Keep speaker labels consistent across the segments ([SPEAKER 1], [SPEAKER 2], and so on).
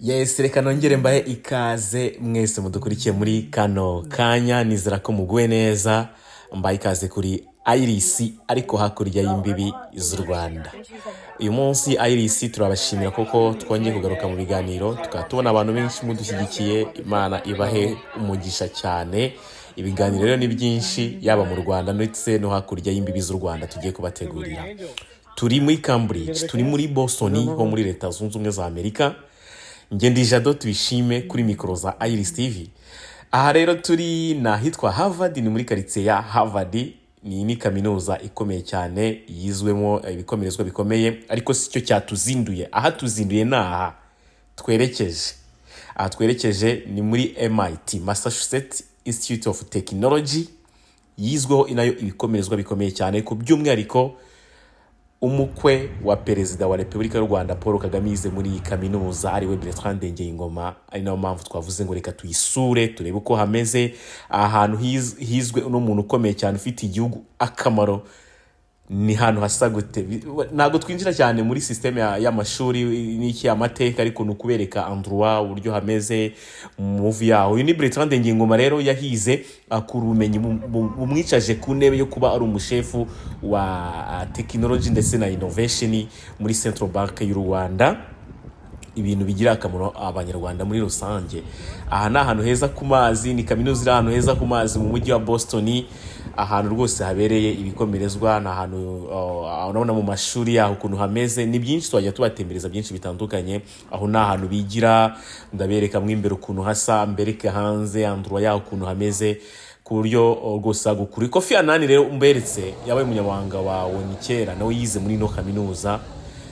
[SPEAKER 1] Yes, reka nongere mbahe ikaze mwese mudukurikiye muri kano kanya, nizera ko muguwe neza. Mbahe ikaze kuri Iris ariko hakurya y'imbibi z'u Rwanda. Uyu munsi Iris turabashimira koko twongeye kugaruka mu biganiro, tukatubona abantu benshi mudushyigikiye. Imana ibahe umugisha cyane. Ibiganiro rero ni byinshi yaba mu Rwanda ndetse no hakurya y'imbibi z'u Rwanda tugiye kubategurira. Turi muri Cambridge, turi muri Boston ho muri Leta Zunze Ubumwe za Amerika. Ngendi Jado tubishime kuri mikoro za Iris TV. Aha rero turi nahitwa Harvard, ni muri quartier ya Harvard. Ni kaminuza ikomeye cyane yizwemo ibikomerezwa bikomeye, ariko sicyo cyatuzinduye. Aha tuzinduye naha twerekeje ni muri MIT, Massachusetts Institute of Technology, yizweho inayo ibikomerezwa bikomeye cyane, ku by'umwihariko umukwe wa perezida wa Repubulika y'u Rwanda Paul Kagame yize muri iyi kaminuza, ariwe Ingoma. Ari nayo mpamvu twavuze ngo reka tuyisure turebe uko hameze. Ahantu hizwe n'umuntu ukomeye cyane ufite igihugu akamaro. Ni hano hasagute, ntago twinjira cyane muri system y'amashuri n'iki amateka, ariko nukubereka endroit uburyo hameze movie yaho. Uyu ni Ingoma rero yahize akuru ubumenyi bumwicaje ku ntebe yo kuba ari umushefu wa technology ndetse na innovation muri Central Bank y'u Rwanda, ibintu bigira akamaro Abanyarwanda muri rusange. Aha ni ahantu heza ku mazi, ni kaminuza iri ahantu heza ku mazi mu mujyi wa Boston, ahantu rwose habereye ibikomerezwa. Na ahantu urabona mu mashuri yaho ukuntu hameze, ni byinshi twajya tubatembereza byinshi bitandukanye. Aho ni ahantu bigira, ndabereka mwe imbere ukuntu hasa, mbereke hanze endroit yaho ukuntu hameze, ku buryo rwose gukuri. Kofi Anani rero umberetse yabaye umunyamabanga wawe ni kera, nawe yize muri no kaminuza.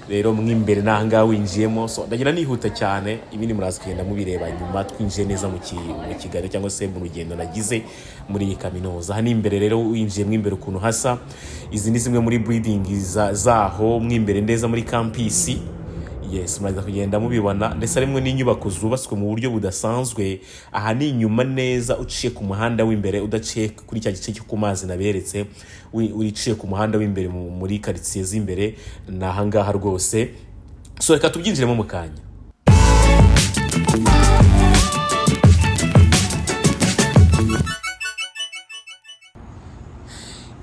[SPEAKER 1] Rero mwimbere nahanga winjiyemo, so ndagira nihuta cyane, ibindi muraza kugenda mubireba nyuma twinjiye neza mu kigali cyangwa se mu rugendo nagize muri iyi kaminuza. Hani imbere rero winjiye mwimbere ukuntu hasa, izi ni zimwe muri building zaho mwimbere ndeza muri campus. Yes, muraza kugenda mubibona, ndetse arimwe n'inyubako zubatswe mu buryo budasanzwe. Aha ni inyuma neza uciye ku muhanda w'imbere, udaciye kuri cya gice cyo ku mazi naberetse, uriciye ku muhanda w'imbere muri quartier z'imbere. Nahangaha rwose, so reka tubyinjiremo mu kanya.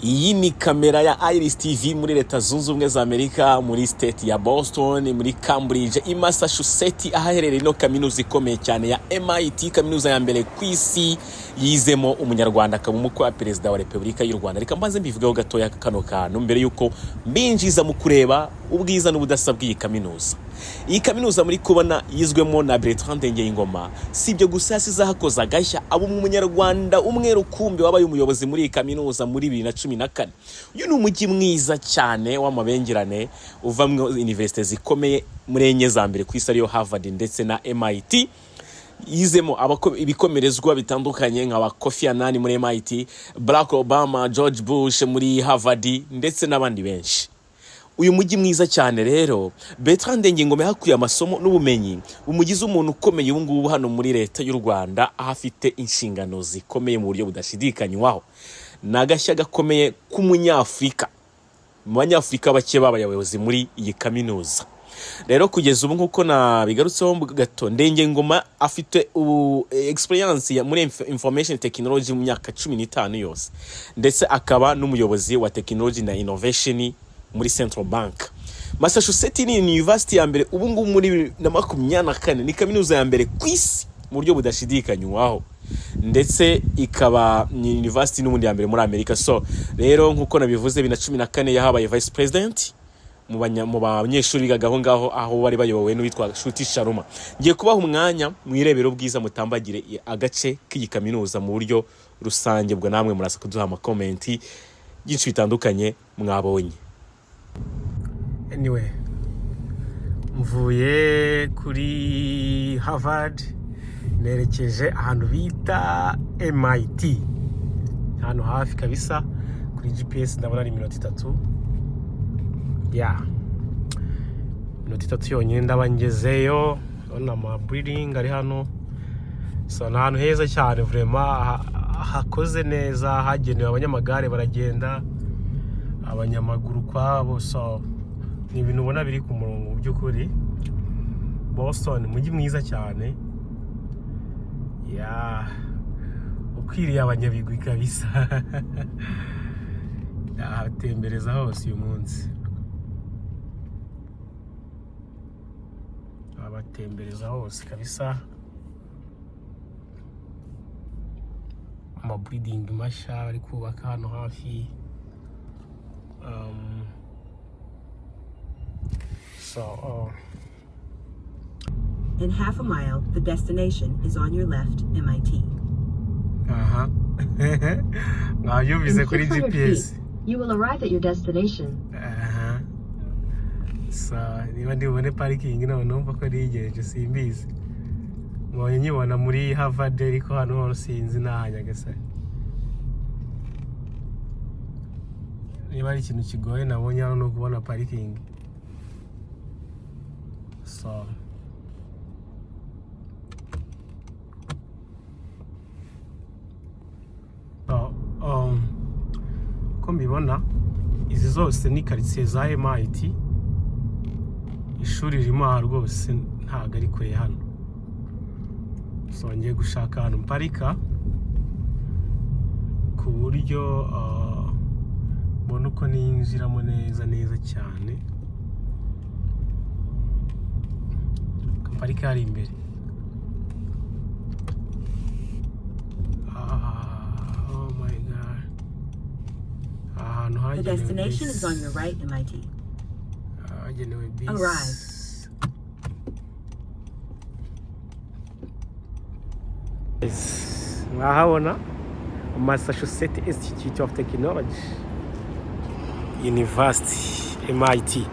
[SPEAKER 1] Iyi ni kamera ya Iris TV muri Leta Zunze Ubumwe za Amerika, muri state ya Boston, muri Cambridge i Massachusetts, ahaherereye no kaminuza ikomeye cyane ya MIT, kaminuza ya mbere ku isi yizemo umunyarwanda akaba umukwe wa perezida wa Repubulika y'u Rwanda. Reka mbanze mbivugaho gatoya kano kantu mbere yuko mbinjiza mu kureba ubwiza n'ubudasa bw'iyi kaminuza. Iyi kaminuza muri kubona yizwemo na Ingoma. Si ibyo gusa, yasize ahakoze agashya, abo umunyarwanda umwe rukumbi wabaye umuyobozi muri iyi kaminuza muri 2014. Uyu ni umujyi mwiza cyane w'amabengerane uvamwe university zikomeye muri enye za mbere ku isi, ariyo Harvard ndetse na MIT. Yizemo ibikomerezwa bitandukanye nka Kofi Anani muri MIT, Barack Obama, George Bush muri Harvard ndetse n'abandi benshi. Uyu mujyi mwiza cyane rero, Ingoma yakuye amasomo n'ubumenyi bumugize umuntu ukomeye ubu ngubu hano muri Leta y'u Rwanda, ahafite inshingano zikomeye mu buryo budashidikanywaho. Nagashya gakomeye k'umunyafrika, mu banyafrika bake b'abayobozi muri iyi kaminuza. Rero kugeza ubu nkuko nabigarutseho gato, Ingoma afite experience muri information technology mu myaka 15 yose, ndetse akaba n'umuyobozi wa technology na innovation muri Central Bank. Massachusetts ni university ya mbere ubu ngubu muri 2024, ni kaminuza ya mbere ku isi mu buryo budashidikanywaho, ndetse ikaba ni university n'ubundi ya mbere muri Amerika. So rero nkuko nabivuze 2014 yahabaye vice president mu banyeshuri bigagaho ngaho, aho bari bayobowe n'uwitwa Shuti Sharuma. Ngiye kubaha umwanya mwirebero bwiza, mutambagire agace k'iyi kaminuza mu buryo rusange, bwo namwe murasa kuduha amakomenti byinshi bitandukanye mwabonye. Anyway, mvuye kuri Harvard nerekeje ahantu bita MIT, hano hafi kabisa. Kuri GPS ndabona ari minota 3. Minota 3 yonyine ndaba ngezeyo. Urabona ama building ari hano, so ni ahantu heza cyane vraiment, hakoze neza, hagenewe abanyamagare baragenda, abanyamaguru kwabo. So ni ibintu ubona biri ku murongo by'ukuri.
[SPEAKER 2] Boston, umujyi mwiza cyane. Ukwiriye abanyabigwi kabisa. Yahatembereza hose uyu munsi. Abatembereza hose kabisa. Amabuilding mashya bari kubaka hano hafi.
[SPEAKER 3] In half a mile, the destination is on your left, MIT.
[SPEAKER 2] Now you visit kuri GPS.
[SPEAKER 3] You will arrive at your destination.
[SPEAKER 2] So, niba ndibone parking naho numva ko rigereje simbizi. Mwoye nyibona muri Harvard ariko hano horo sinzi nahanyagasa. Niba ari ikintu kigoye nabonye hano no kubona parking. So ko mbibona izi zose ni quartier za MIT. Ishuri ririmo aha rwose ntago ari kure hano. So ngiye gushaka ahantu mparika ku buryo mbona uko ninjiramo neza cyane. Mparika hari imbere. Oh my god.
[SPEAKER 3] The destination is on your right, MIT. Arrive.
[SPEAKER 2] Mwahabona Massachusetts Institute of Technology University MIT.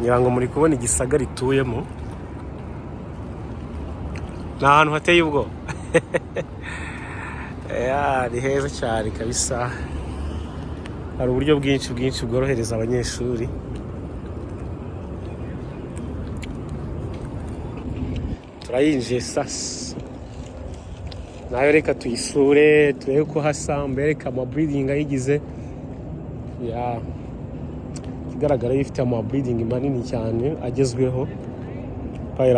[SPEAKER 2] Ngira ngo muri kubona igisagara ituyemo. Ni ahantu hateye ubwo. Ni heza cyane kabisa. Hari uburyo bwinshi bworohereza abanyeshuri. Turayinjiye sasa. Nayo reka tuyisure, turebe ko hasa, mbereka amabuilding ayigize. Igaragara ifite amabuilding manini cyane agezweho. Par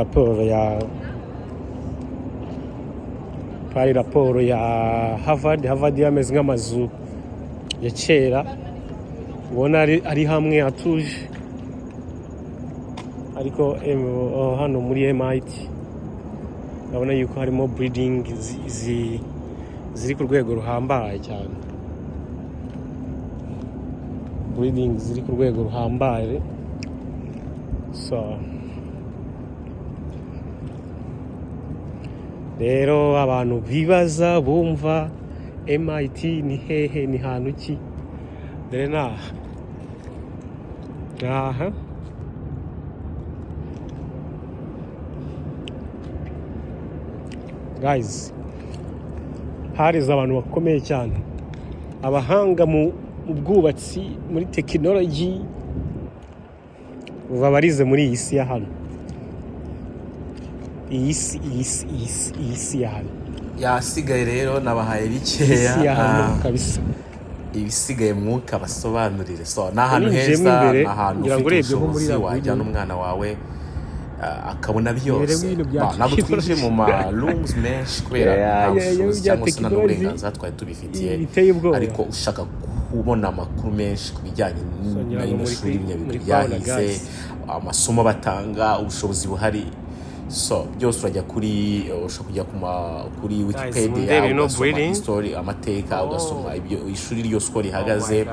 [SPEAKER 2] rapport ya Harvard yameze nk'amazu ya kera. Ubona ari hamwe atuje. Ariko hano muri MIT ndabona yuko harimo building ziri ku rwego ruhambaye cyane. Building ziri ku rwego ruhambaye. So rero abantu bibaza bumva MIT ni hehe, ni hantu ki? Dore naha guys, hariza abantu bakomeye cyane, abahanga mu bwubatsi, muri technology, barize muri iyi si ya hano. Iyi si ya hano
[SPEAKER 1] yasigaye rero nabahaye bikeya
[SPEAKER 2] kabisa.
[SPEAKER 1] Ibisigaye mwuka basobanurire. So na ahantu heza, na ahantu ufite ubushobozi wajyana umwana wawe akabona byose. Ntabwo twinjiye mu ma rooms menshi kubera nta bushobozi cyangwa se n'uburenganzira twari tubifitiye, ariko ushaka kubona amakuru menshi ku bijyanye n'amashuri y'ibinyabigo byahize, amasomo batanga, ubushobozi buhari. So byose urajya kuri kuri Wikipedia ugasoma history, amateka, ugasoma ibyo ishuri ryose uko rihagaze.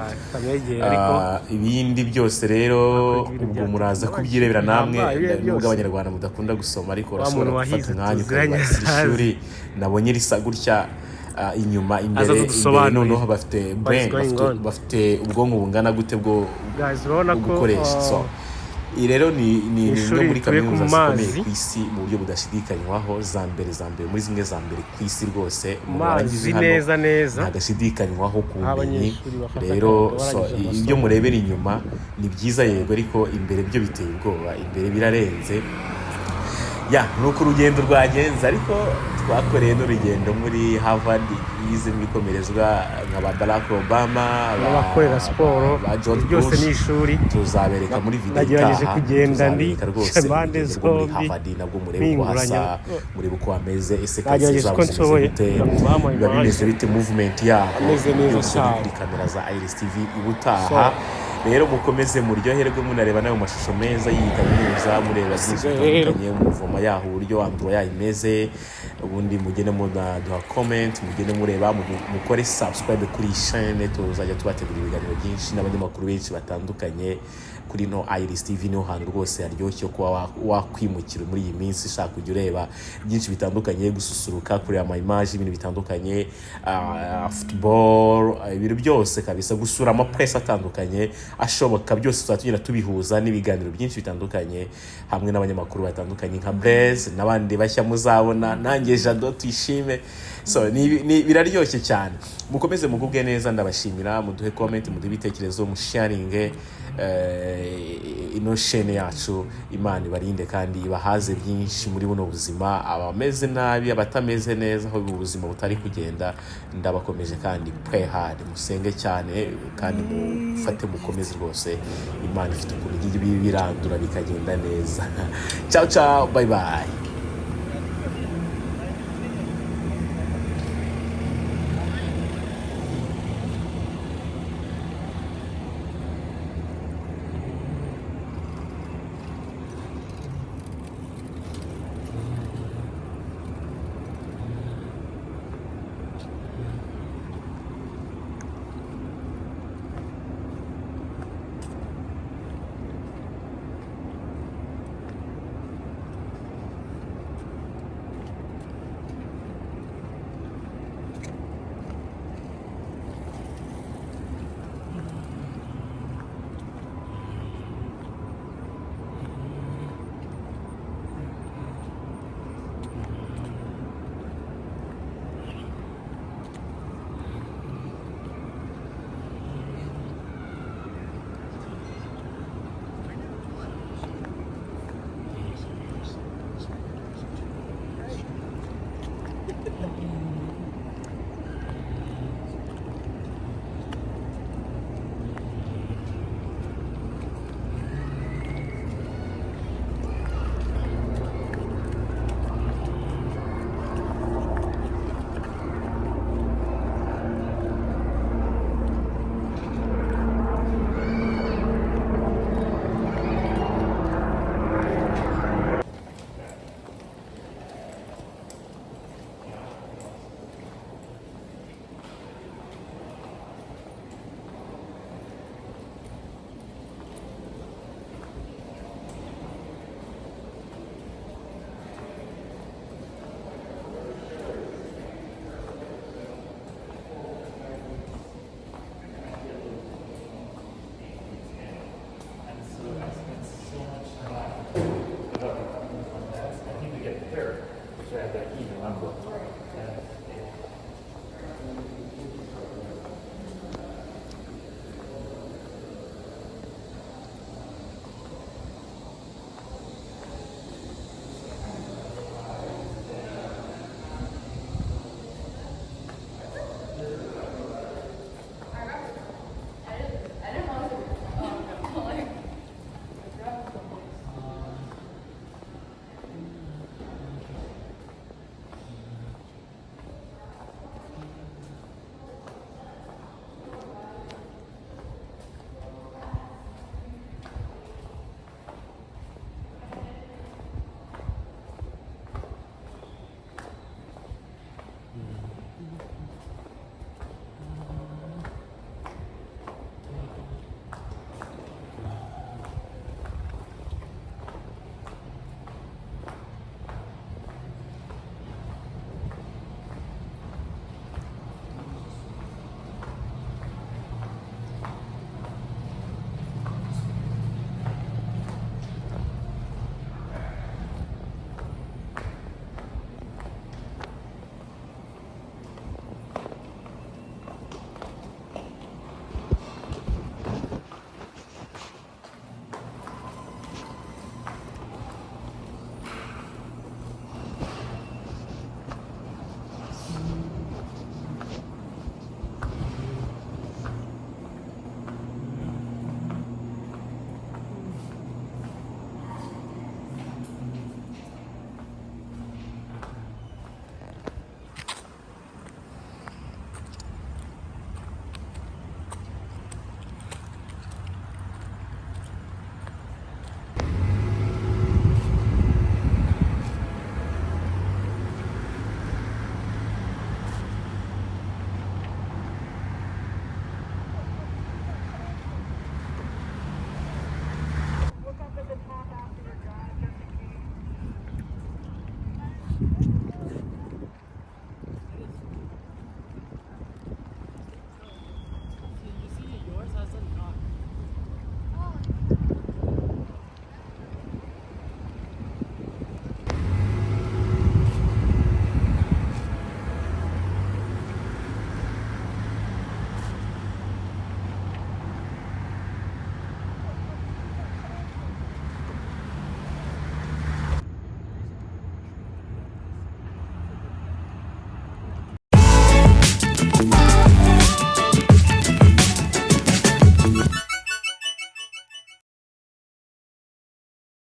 [SPEAKER 1] Ibindi byose rero ubwo muraza kubyirebera namwe, nubwo Abanyarwanda mudakunda gusoma, ariko urashobora gufata umwanya ukabaza ishuri nabonye risa gutya inyuma imbere noneho bafite brain, bafite ubwonko bungana gute bwo gukoresha. So rero ni imwe muri kaminuza zikomeye ku isi mu buryo budashidikanywaho, za mbere muri zimwe za mbere ku isi rwose.
[SPEAKER 2] Mazi neza
[SPEAKER 1] ntagashidikanywaho ku bumenyi. Rero ibyo murebera inyuma ni byiza yego, ariko imbere byo biteye ubwoba, imbere birarenze. ya nuko urugendo rwagenze ariko twakoreye n'urugendo muri Harvard yize mu bikomerezwa nka ba Barack Obama
[SPEAKER 2] abakorera siporo
[SPEAKER 1] ba George
[SPEAKER 2] byose
[SPEAKER 1] Bush
[SPEAKER 2] ni ishuri
[SPEAKER 1] tuzabereka muri video
[SPEAKER 2] nagerageje
[SPEAKER 1] itaha
[SPEAKER 2] kugenda ndi
[SPEAKER 1] rwose
[SPEAKER 2] impande
[SPEAKER 1] muri
[SPEAKER 2] zombi
[SPEAKER 1] Harvard nabwo murebe ko hasa muri uko hameze ese
[SPEAKER 2] nagerageje
[SPEAKER 1] zabo
[SPEAKER 2] ko nshoboye
[SPEAKER 1] biba bimeze bite movement yabo
[SPEAKER 2] ameze neza
[SPEAKER 1] byose
[SPEAKER 2] cyane
[SPEAKER 1] kuri kamera za Iris TV ibutaha rero mukomeze muryoherwe munareba nayo mashusho meza y'iyi kaminuza mureba byinshi bitandukanye muvoma yaho uburyo andro yayimeze ubundi mugende muduha comment mugende mureba mukore subscribe kuri chaîne tuzajya tubategura ibiganiro byinshi n'abandi makuru benshi batandukanye kuri no Iris TV niho hantu rwose haryoshye kuba wakwimukira muri iyi minsi ushaka kujya ureba byinshi bitandukanye gususuruka kuri ama image ibintu bitandukanye football ibintu byose kabisa gusura ama press atandukanye ashoboka byose tuzatugenda tubihuza n'ibiganiro byinshi bitandukanye hamwe n'abanyamakuru batandukanye nka Blaze n'abandi bashya muzabona nanjye Jado twishime so ni biraryoshye cyane mukomeze mugubwe neza ndabashimira muduhe comment muduhe ibitekerezo musharinge ino chaîne yacu Imana ibarinde kandi ibahaze byinshi muri buno buzima abameze nabi abatameze neza aho ubuzima butari kugenda ndabakomeje kandi pray hard musenge cyane kandi mufate mukomeze rwose Imana ifite ukuntu birandura bikagenda neza ciao ciao bye bye